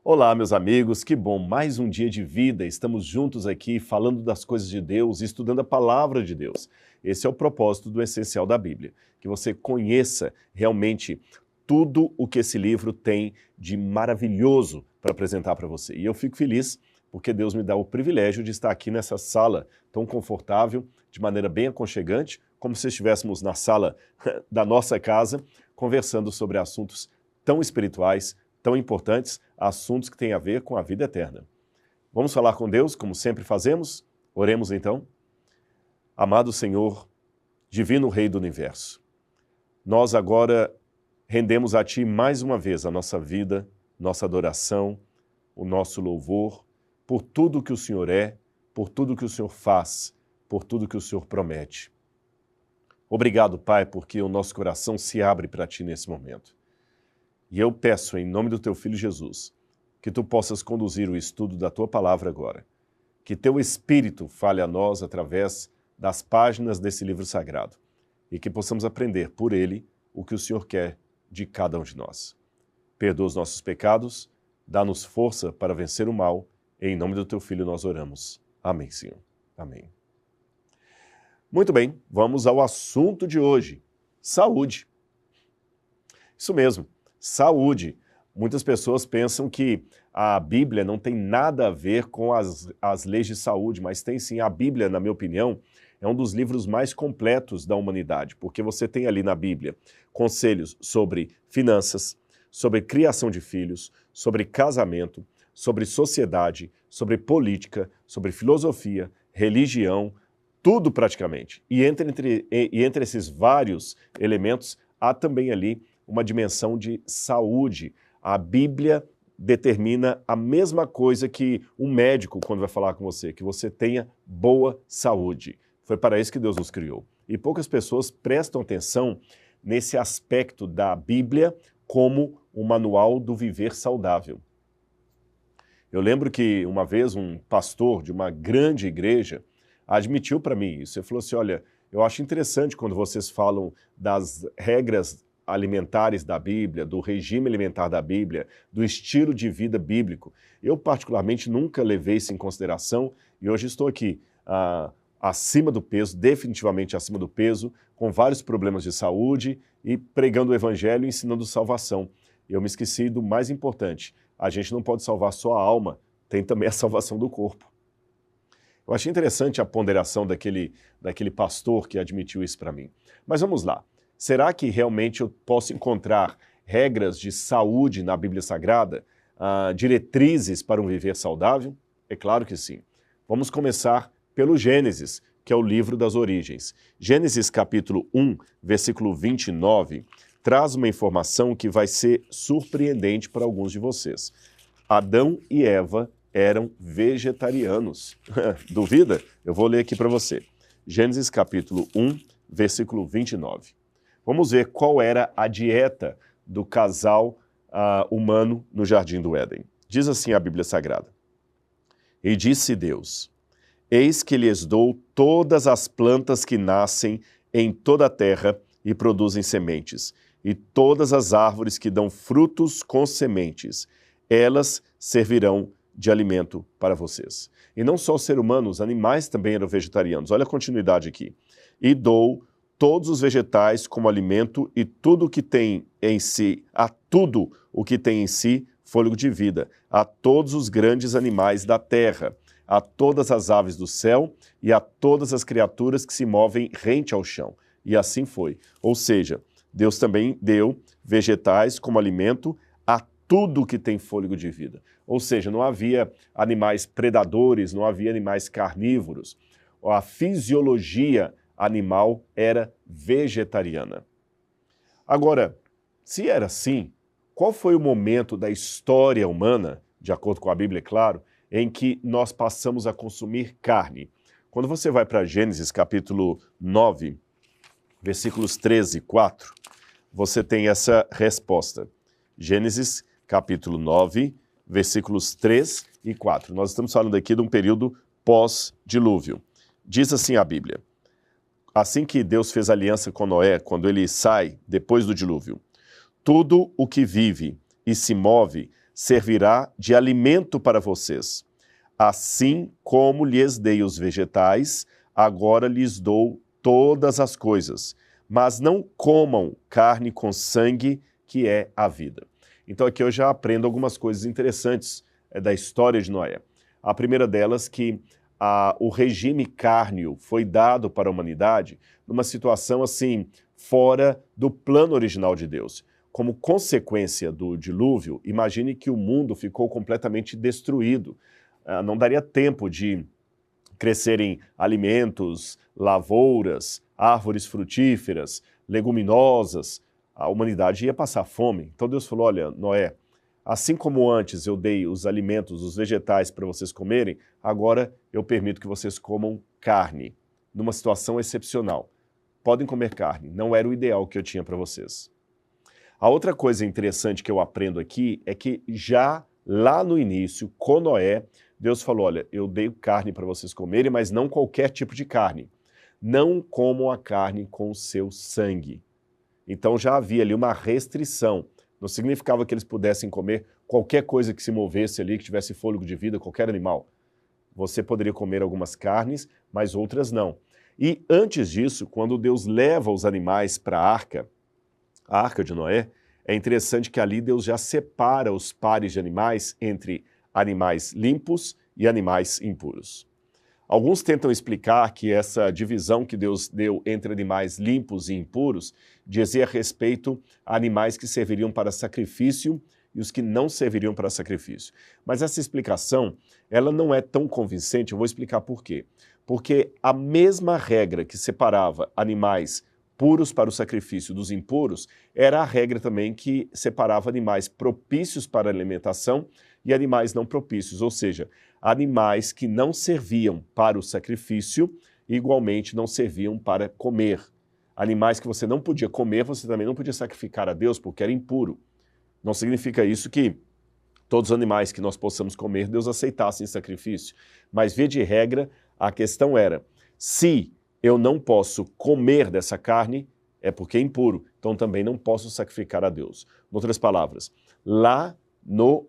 Olá, meus amigos, que bom, mais um dia de vida, estamos juntos aqui falando das coisas de Deus e estudando a palavra de Deus. Esse é o propósito do Essencial da Bíblia, que você conheça realmente tudo o que esse livro tem de maravilhoso para apresentar para você. E eu fico feliz porque Deus me dá o privilégio de estar aqui nessa sala tão confortável, de maneira bem aconchegante, como se estivéssemos na sala da nossa casa, conversando sobre assuntos tão espirituais, tão importantes, assuntos que têm a ver com a vida eterna. Vamos falar com Deus, como sempre fazemos? Oremos então. Amado Senhor, Divino Rei do Universo, nós agora rendemos a Ti mais uma vez a nossa vida, nossa adoração, o nosso louvor, por tudo que o Senhor é, por tudo que o Senhor faz, por tudo que o Senhor promete. Obrigado, Pai, porque o nosso coração se abre para Ti nesse momento. E eu peço, em nome do Teu Filho Jesus, que Tu possas conduzir o estudo da Tua Palavra agora. Que Teu Espírito fale a nós através das páginas desse livro sagrado. E que possamos aprender por ele o que o Senhor quer de cada um de nós. Perdoa os nossos pecados, dá-nos força para vencer o mal. Em nome do Teu Filho nós oramos. Amém, Senhor. Amém. Muito bem, vamos ao assunto de hoje. Saúde. Isso mesmo. Saúde. Muitas pessoas pensam que a Bíblia não tem nada a ver com as leis de saúde, mas tem sim. A Bíblia, na minha opinião, é um dos livros mais completos da humanidade, porque você tem ali na Bíblia conselhos sobre finanças, sobre criação de filhos, sobre casamento, sobre sociedade, sobre política, sobre filosofia, religião, tudo praticamente. E entre esses vários elementos, há também ali uma dimensão de saúde. A Bíblia determina a mesma coisa que um médico quando vai falar com você, que você tenha boa saúde. Foi para isso que Deus nos criou. E poucas pessoas prestam atenção nesse aspecto da Bíblia como um manual do viver saudável. Eu lembro que uma vez um pastor de uma grande igreja admitiu para mim isso. Ele falou assim, olha, eu acho interessante quando vocês falam das regras alimentares da Bíblia, do regime alimentar da Bíblia, do estilo de vida bíblico. Eu, particularmente, nunca levei isso em consideração e hoje estou aqui acima do peso, definitivamente acima do peso, com vários problemas de saúde e pregando o evangelho e ensinando salvação. Eu me esqueci do mais importante. A gente não pode salvar só a alma, tem também a salvação do corpo. Eu achei interessante a ponderação daquele pastor que admitiu isso para mim. Mas vamos lá. Será que realmente eu posso encontrar regras de saúde na Bíblia Sagrada? Diretrizes para um viver saudável? É claro que sim. Vamos começar pelo Gênesis, que é o livro das origens. Gênesis capítulo 1, versículo 29, traz uma informação que vai ser surpreendente para alguns de vocês. Adão e Eva eram vegetarianos. Duvida? Eu vou ler aqui para você. Gênesis capítulo 1, versículo 29. Vamos ver qual era a dieta do casal humano no Jardim do Éden. Diz assim a Bíblia Sagrada. E disse Deus, eis que lhes dou todas as plantas que nascem em toda a terra e produzem sementes, e todas as árvores que dão frutos com sementes, elas servirão de alimento para vocês. E não só o ser humano, os animais também eram vegetarianos. Olha a continuidade aqui. E dou todos os vegetais como alimento e tudo o que tem em si, a tudo o que tem em si fôlego de vida, a todos os grandes animais da terra, a todas as aves do céu e a todas as criaturas que se movem rente ao chão. E assim foi. Ou seja, Deus também deu vegetais como alimento a tudo que tem fôlego de vida. Ou seja, não havia animais predadores, não havia animais carnívoros. A fisiologia animal era vegetariana. Agora, se era assim, qual foi o momento da história humana, de acordo com a Bíblia, é claro, em que nós passamos a consumir carne? Quando você vai para Gênesis capítulo 9, versículos 13 e 4, você tem essa resposta. Gênesis capítulo 9, versículos 3 e 4. Nós estamos falando aqui de um período pós-dilúvio. Diz assim a Bíblia. Assim que Deus fez aliança com Noé, quando ele sai depois do dilúvio, tudo o que vive e se move servirá de alimento para vocês. Assim como lhes dei os vegetais, agora lhes dou todas as coisas. Mas não comam carne com sangue, que é a vida. Então aqui eu já aprendo algumas coisas interessantes da história de Noé. A primeira delas que o regime cárneo foi dado para a humanidade numa situação assim, fora do plano original de Deus. Como consequência do dilúvio, imagine que o mundo ficou completamente destruído. Não daria tempo de crescerem alimentos, lavouras, árvores frutíferas, leguminosas. A humanidade ia passar fome. Então Deus falou, olha, Noé, assim como antes eu dei os alimentos, os vegetais para vocês comerem, agora eu permito que vocês comam carne, numa situação excepcional. Podem comer carne, não era o ideal que eu tinha para vocês. A outra coisa interessante que eu aprendo aqui é que já lá no início, com Noé, Deus falou, olha, eu dei carne para vocês comerem, mas não qualquer tipo de carne. Não comam a carne com o seu sangue. Então já havia ali uma restrição. Não significava que eles pudessem comer qualquer coisa que se movesse ali, que tivesse fôlego de vida, qualquer animal. Você poderia comer algumas carnes, mas outras não. E antes disso, quando Deus leva os animais para a arca de Noé, é interessante que ali Deus já separa os pares de animais entre animais limpos e animais impuros. Alguns tentam explicar que essa divisão que Deus deu entre animais limpos e impuros dizia respeito a animais que serviriam para sacrifício e os que não serviriam para sacrifício. Mas essa explicação, ela não é tão convincente, eu vou explicar por quê. Porque a mesma regra que separava animais puros para o sacrifício dos impuros, era a regra também que separava animais propícios para a alimentação e animais não propícios, ou seja, animais que não serviam para o sacrifício e igualmente não serviam para comer. Animais que você não podia comer, você também não podia sacrificar a Deus porque era impuro. Não significa isso que todos os animais que nós possamos comer, Deus aceitasse em sacrifício. Mas, via de regra, a questão era, se eu não posso comer dessa carne, é porque é impuro, então também não posso sacrificar a Deus. Em outras palavras, lá no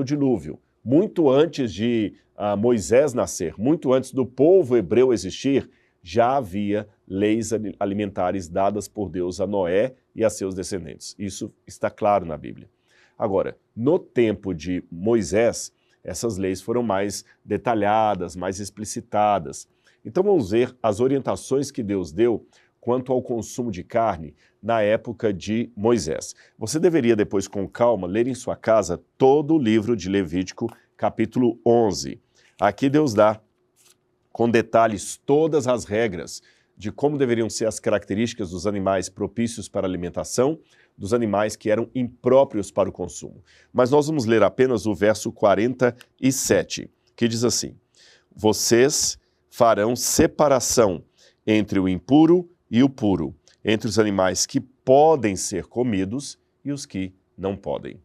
dilúvio, muito antes de Moisés nascer, muito antes do povo hebreu existir, já havia leis alimentares dadas por Deus a Noé e a seus descendentes. Isso está claro na Bíblia. Agora, no tempo de Moisés, essas leis foram mais detalhadas, mais explicitadas. Então vamos ver as orientações que Deus deu quanto ao consumo de carne na época de Moisés. Você deveria depois, com calma, ler em sua casa todo o livro de Levítico, capítulo 11. Aqui Deus dá, com detalhes, todas as regras de como deveriam ser as características dos animais propícios para alimentação, dos animais que eram impróprios para o consumo. Mas nós vamos ler apenas o verso 47, que diz assim, vocês farão separação entre o impuro e o puro, entre os animais que podem ser comidos e os que não podem.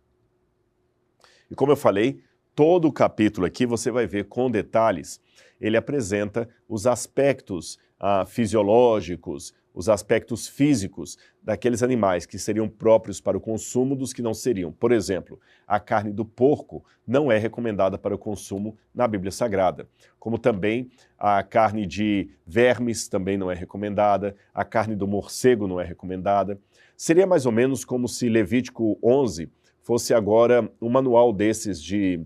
E como eu falei, todo o capítulo aqui você vai ver com detalhes, ele apresenta os aspectos fisiológicos, os aspectos físicos daqueles animais que seriam próprios para o consumo dos que não seriam. Por exemplo, a carne do porco não é recomendada para o consumo na Bíblia Sagrada, como também a carne de vermes também não é recomendada, a carne do morcego não é recomendada. Seria mais ou menos como se Levítico 11 fosse agora um manual desses de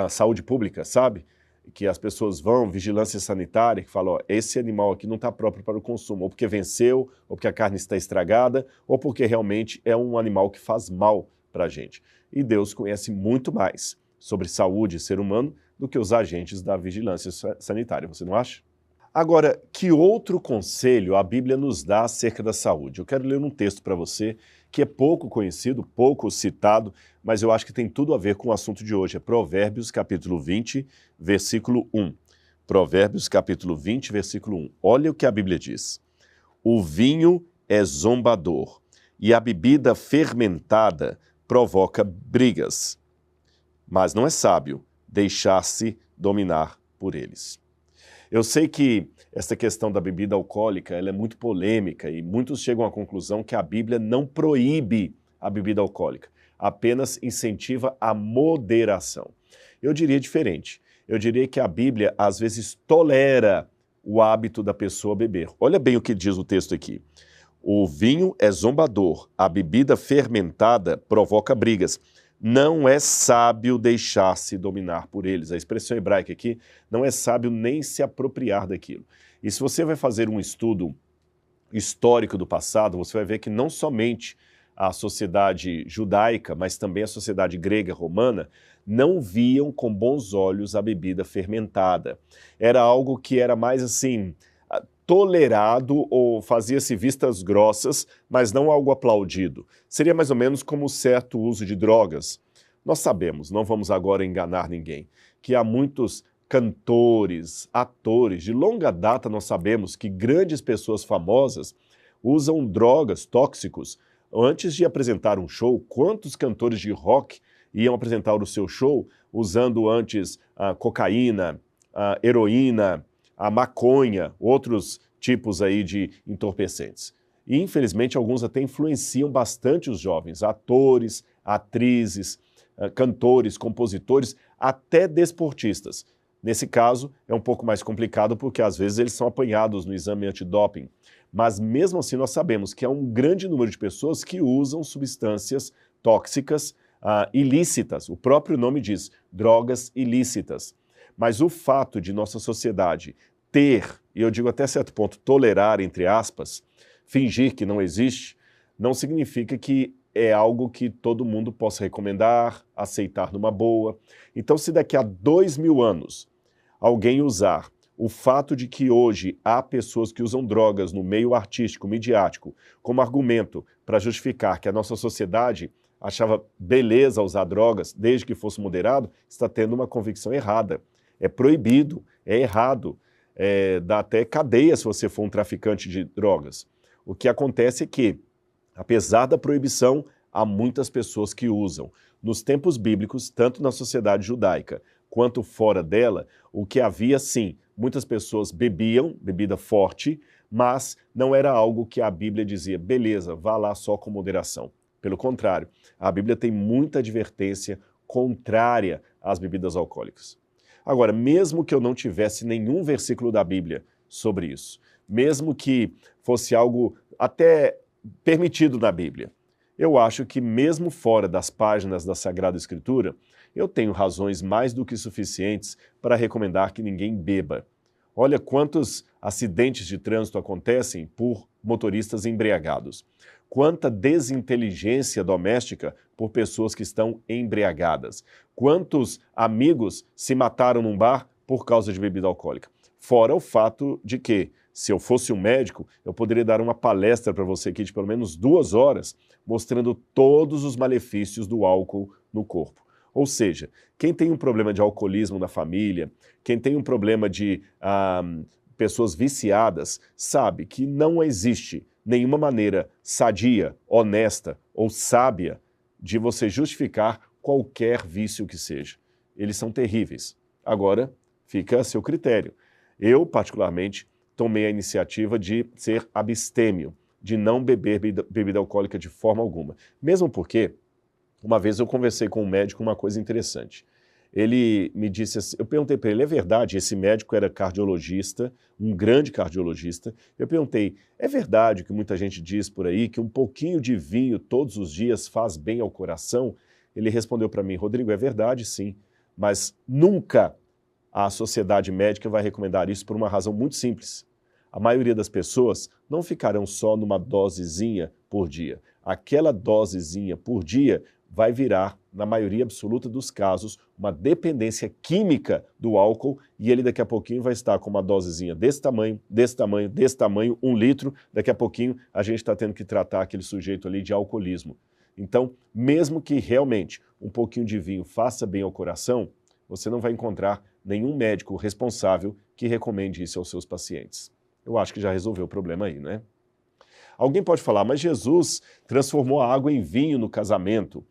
saúde pública, sabe? Que as pessoas vão, vigilância sanitária, que falam, ó, esse animal aqui não está próprio para o consumo, ou porque venceu, ou porque a carne está estragada, ou porque realmente é um animal que faz mal para a gente. E Deus conhece muito mais sobre saúde e ser humano do que os agentes da vigilância sanitária, você não acha? Agora, que outro conselho a Bíblia nos dá acerca da saúde? Eu quero ler um texto para você que é pouco conhecido, pouco citado, mas eu acho que tem tudo a ver com o assunto de hoje. É Provérbios, capítulo 20, versículo 1. Provérbios, capítulo 20, versículo 1. Olha o que a Bíblia diz. O vinho é zombador e a bebida fermentada provoca brigas, mas não é sábio deixar-se dominar por eles. Eu sei que essa questão da bebida alcoólica ela é muito polêmica e muitos chegam à conclusão que a Bíblia não proíbe a bebida alcoólica. apenas incentiva a moderação. Eu diria diferente. Eu diria que a Bíblia, às vezes, tolera o hábito da pessoa beber. Olha bem o que diz o texto aqui. O vinho é zombador, a bebida fermentada provoca brigas. Não é sábio deixar-se dominar por eles. A expressão hebraica aqui, não é sábio nem se apropriar daquilo. E se você vai fazer um estudo histórico do passado, você vai ver que não somente a sociedade judaica, mas também a sociedade grega romana, não viam com bons olhos a bebida fermentada. Era algo que era mais assim, tolerado ou fazia-se vistas grossas, mas não algo aplaudido. Seria mais ou menos como o certo uso de drogas. Nós sabemos, não vamos agora enganar ninguém, que há muitos cantores, atores, de longa data nós sabemos que grandes pessoas famosas usam drogas, tóxicos, antes de apresentar um show. Quantos cantores de rock iam apresentar o seu show usando antes a cocaína, a heroína, a maconha, outros tipos aí de entorpecentes. E, infelizmente, alguns até influenciam bastante os jovens, atores, atrizes, cantores, compositores, até desportistas. Nesse caso, é um pouco mais complicado porque, às vezes, eles são apanhados no exame antidoping. Mas, mesmo assim, nós sabemos que há um grande número de pessoas que usam substâncias tóxicas ilícitas. O próprio nome diz, drogas ilícitas. Mas o fato de nossa sociedade ter, e eu digo até certo ponto, tolerar, entre aspas, fingir que não existe, não significa que é algo que todo mundo possa recomendar, aceitar numa boa. Então, se daqui a 2000 anos alguém usar o fato de que hoje há pessoas que usam drogas no meio artístico, midiático, como argumento para justificar que a nossa sociedade achava beleza usar drogas desde que fosse moderado, está tendo uma convicção errada. É proibido, é errado, dá até cadeia se você for um traficante de drogas. O que acontece é que, apesar da proibição, há muitas pessoas que usam. Nos tempos bíblicos, tanto na sociedade judaica quanto fora dela, o que havia, sim, muitas pessoas bebiam, bebida forte, mas não era algo que a Bíblia dizia, beleza, vá lá só com moderação. Pelo contrário, a Bíblia tem muita advertência contrária às bebidas alcoólicas. Agora, mesmo que eu não tivesse nenhum versículo da Bíblia sobre isso, mesmo que fosse algo até permitido na Bíblia, eu acho que mesmo fora das páginas da Sagrada Escritura, eu tenho razões mais do que suficientes para recomendar que ninguém beba. Olha quantos acidentes de trânsito acontecem por motoristas embriagados. Quanta desinteligência doméstica por pessoas que estão embriagadas. Quantos amigos se mataram num bar por causa de bebida alcoólica. Fora o fato de que, se eu fosse um médico, eu poderia dar uma palestra para você aqui de pelo menos 2 horas, mostrando todos os malefícios do álcool no corpo. Ou seja, quem tem um problema de alcoolismo na família, quem tem um problema de pessoas viciadas, sabe que não existe nenhuma maneira sadia, honesta ou sábia de você justificar qualquer vício que seja. Eles são terríveis. Agora, fica a seu critério. Eu, particularmente, tomei a iniciativa de ser abstêmio, de não beber bebida alcoólica de forma alguma. Mesmo porque, uma vez eu conversei com um médico uma coisa interessante. Ele me disse assim, eu perguntei para ele, é verdade, esse médico era cardiologista, um grande cardiologista. Eu perguntei, é verdade que muita gente diz por aí que um pouquinho de vinho todos os dias faz bem ao coração? Ele respondeu para mim, Rodrigo, é verdade sim, mas nunca a sociedade médica vai recomendar isso por uma razão muito simples. A maioria das pessoas não ficarão só numa dosezinha por dia. Aquela dosezinha por dia vai virar, na maioria absoluta dos casos, uma dependência química do álcool e ele daqui a pouquinho vai estar com uma dosezinha desse tamanho, desse tamanho, desse tamanho, 1 litro, daqui a pouquinho a gente está tendo que tratar aquele sujeito ali de alcoolismo. Então, mesmo que realmente um pouquinho de vinho faça bem ao coração, você não vai encontrar nenhum médico responsável que recomende isso aos seus pacientes. Eu acho que já resolveu o problema aí, né? Alguém pode falar, mas Jesus transformou a água em vinho no casamento.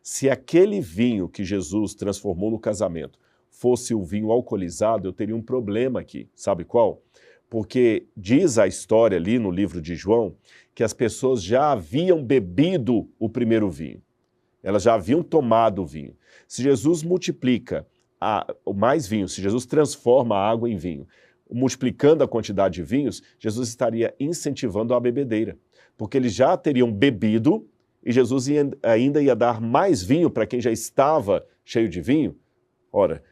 Se aquele vinho que Jesus transformou no casamento fosse o vinho alcoolizado, eu teria um problema aqui. Sabe qual? Porque diz a história ali no livro de João que as pessoas já haviam bebido o primeiro vinho. Elas já haviam tomado o vinho. Se Jesus multiplica mais vinho, se Jesus transforma a água em vinho, multiplicando a quantidade de vinhos, Jesus estaria incentivando a bebedeira, porque eles já teriam bebido e Jesus ainda ia dar mais vinho para quem já estava cheio de vinho. Ora,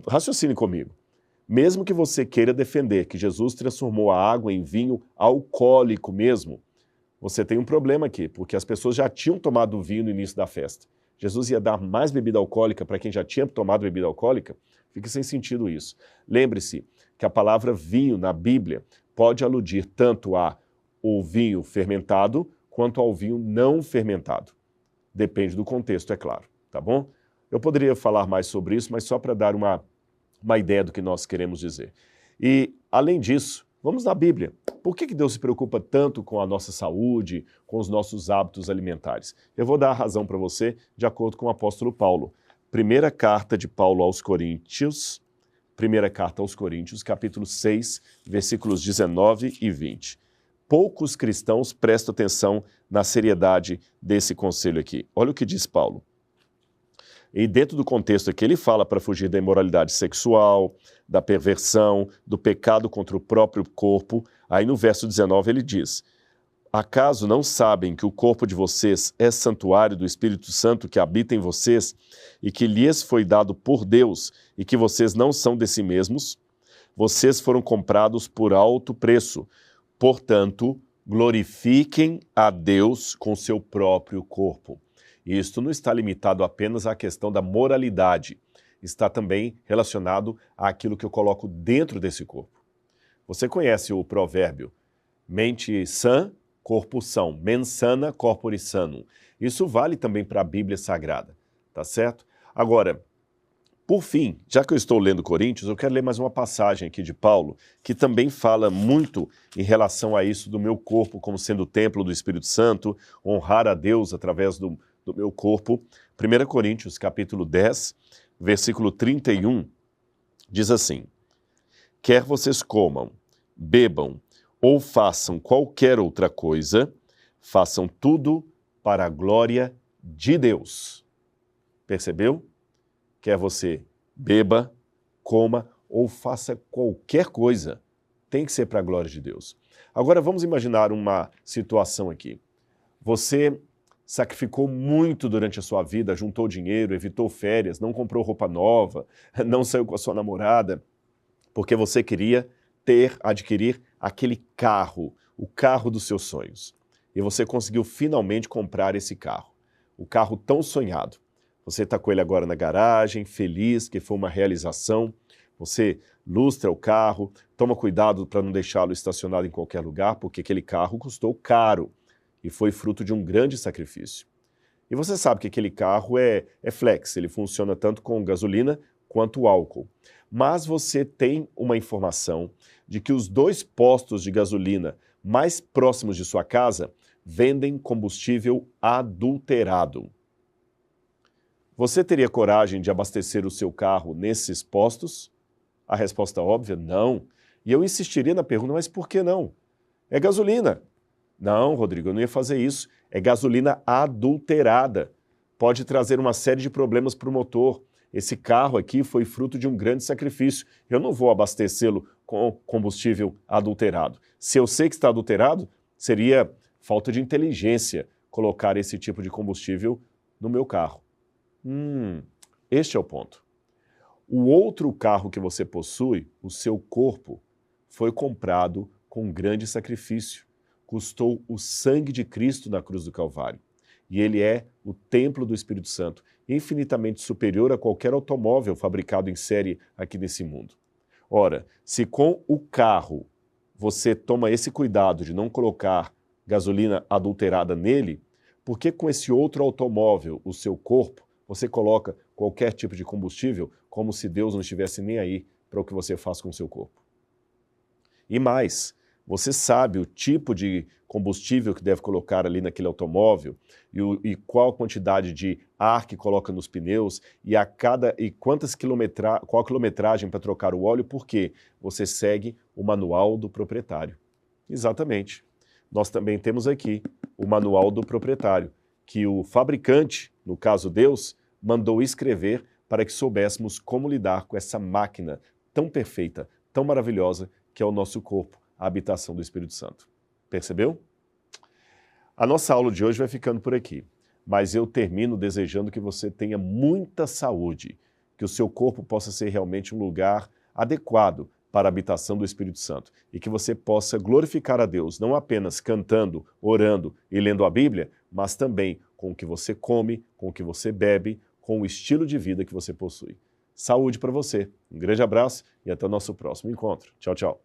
raciocine comigo. Mesmo que você queira defender que Jesus transformou a água em vinho alcoólico mesmo, você tem um problema aqui, porque as pessoas já tinham tomado vinho no início da festa. Jesus ia dar mais bebida alcoólica para quem já tinha tomado bebida alcoólica? Fica sem sentido isso. Lembre-se que a palavra vinho na Bíblia pode aludir tanto ao vinho fermentado quanto ao vinho não fermentado. Depende do contexto, é claro, tá bom? Eu poderia falar mais sobre isso, mas só para dar uma ideia do que nós queremos dizer. E, além disso, vamos na Bíblia. Por que Deus se preocupa tanto com a nossa saúde, com os nossos hábitos alimentares? Eu vou dar a razão para você de acordo com o apóstolo Paulo. Primeira carta de Paulo aos Coríntios, capítulo 6, versículos 19 e 20. Poucos cristãos prestam atenção na seriedade desse conselho aqui. Olha o que diz Paulo. E dentro do contexto aqui, ele fala para fugir da imoralidade sexual, da perversão, do pecado contra o próprio corpo. Aí no verso 19 ele diz: acaso não sabem que o corpo de vocês é santuário do Espírito Santo que habita em vocês e que lhes foi dado por Deus e que vocês não são de si mesmos? Vocês foram comprados por alto preço. Portanto, glorifiquem a Deus com seu próprio corpo. E isto não está limitado apenas à questão da moralidade, está também relacionado àquilo que eu coloco dentro desse corpo. Você conhece o provérbio, mente sã, corpo são, mens sana, corpore sanum. Isso vale também para a Bíblia Sagrada, tá certo? Agora, por fim, já que eu estou lendo Coríntios, eu quero ler mais uma passagem aqui de Paulo, que também fala muito em relação a isso do meu corpo como sendo o templo do Espírito Santo, honrar a Deus através do meu corpo. 1 Coríntios, capítulo 10, versículo 31, diz assim: quer vocês comam, bebam ou façam qualquer outra coisa, façam tudo para a glória de Deus. Percebeu? Quer você beba, coma ou faça qualquer coisa, tem que ser para a glória de Deus. Agora vamos imaginar uma situação aqui. Você sacrificou muito durante a sua vida, juntou dinheiro, evitou férias, não comprou roupa nova, não saiu com a sua namorada, porque você queria adquirir aquele carro, o carro dos seus sonhos. E você conseguiu finalmente comprar esse carro, o carro tão sonhado. Você está com ele agora na garagem, feliz, que foi uma realização. Você lustra o carro, toma cuidado para não deixá-lo estacionado em qualquer lugar, porque aquele carro custou caro e foi fruto de um grande sacrifício. E você sabe que aquele carro é flex, ele funciona tanto com gasolina quanto álcool. Mas você tem uma informação de que os 2 postos de gasolina mais próximos de sua casa vendem combustível adulterado. Você teria coragem de abastecer o seu carro nesses postos? A resposta óbvia, não. E eu insistiria na pergunta, mas por que não? É gasolina. Não, Rodrigo, eu não ia fazer isso. É gasolina adulterada. Pode trazer uma série de problemas para o motor. Esse carro aqui foi fruto de um grande sacrifício. Eu não vou abastecê-lo com combustível adulterado. Se eu sei que está adulterado, seria falta de inteligência colocar esse tipo de combustível no meu carro. Este é o ponto. O outro carro que você possui, o seu corpo, foi comprado com um grande sacrifício. Custou o sangue de Cristo na cruz do Calvário. E ele é o templo do Espírito Santo, infinitamente superior a qualquer automóvel fabricado em série aqui nesse mundo. Ora, se com o carro você toma esse cuidado de não colocar gasolina adulterada nele, por que com esse outro automóvel, o seu corpo, você coloca qualquer tipo de combustível como se Deus não estivesse nem aí para o que você faz com o seu corpo? E mais, você sabe o tipo de combustível que deve colocar ali naquele automóvel e qual a quantidade de ar que coloca nos pneus e qual a quilometragem para trocar o óleo, porque você segue o manual do proprietário. Exatamente. Nós também temos aqui o manual do proprietário, que o fabricante no caso Deus, mandou escrever para que soubéssemos como lidar com essa máquina tão perfeita, tão maravilhosa, que é o nosso corpo, a habitação do Espírito Santo. Percebeu? A nossa aula de hoje vai ficando por aqui, mas eu termino desejando que você tenha muita saúde, que o seu corpo possa ser realmente um lugar adequado para a habitação do Espírito Santo e que você possa glorificar a Deus, não apenas cantando, orando e lendo a Bíblia, mas também com o que você come, com o que você bebe, com o estilo de vida que você possui. Saúde para você, um grande abraço e até o nosso próximo encontro. Tchau, tchau.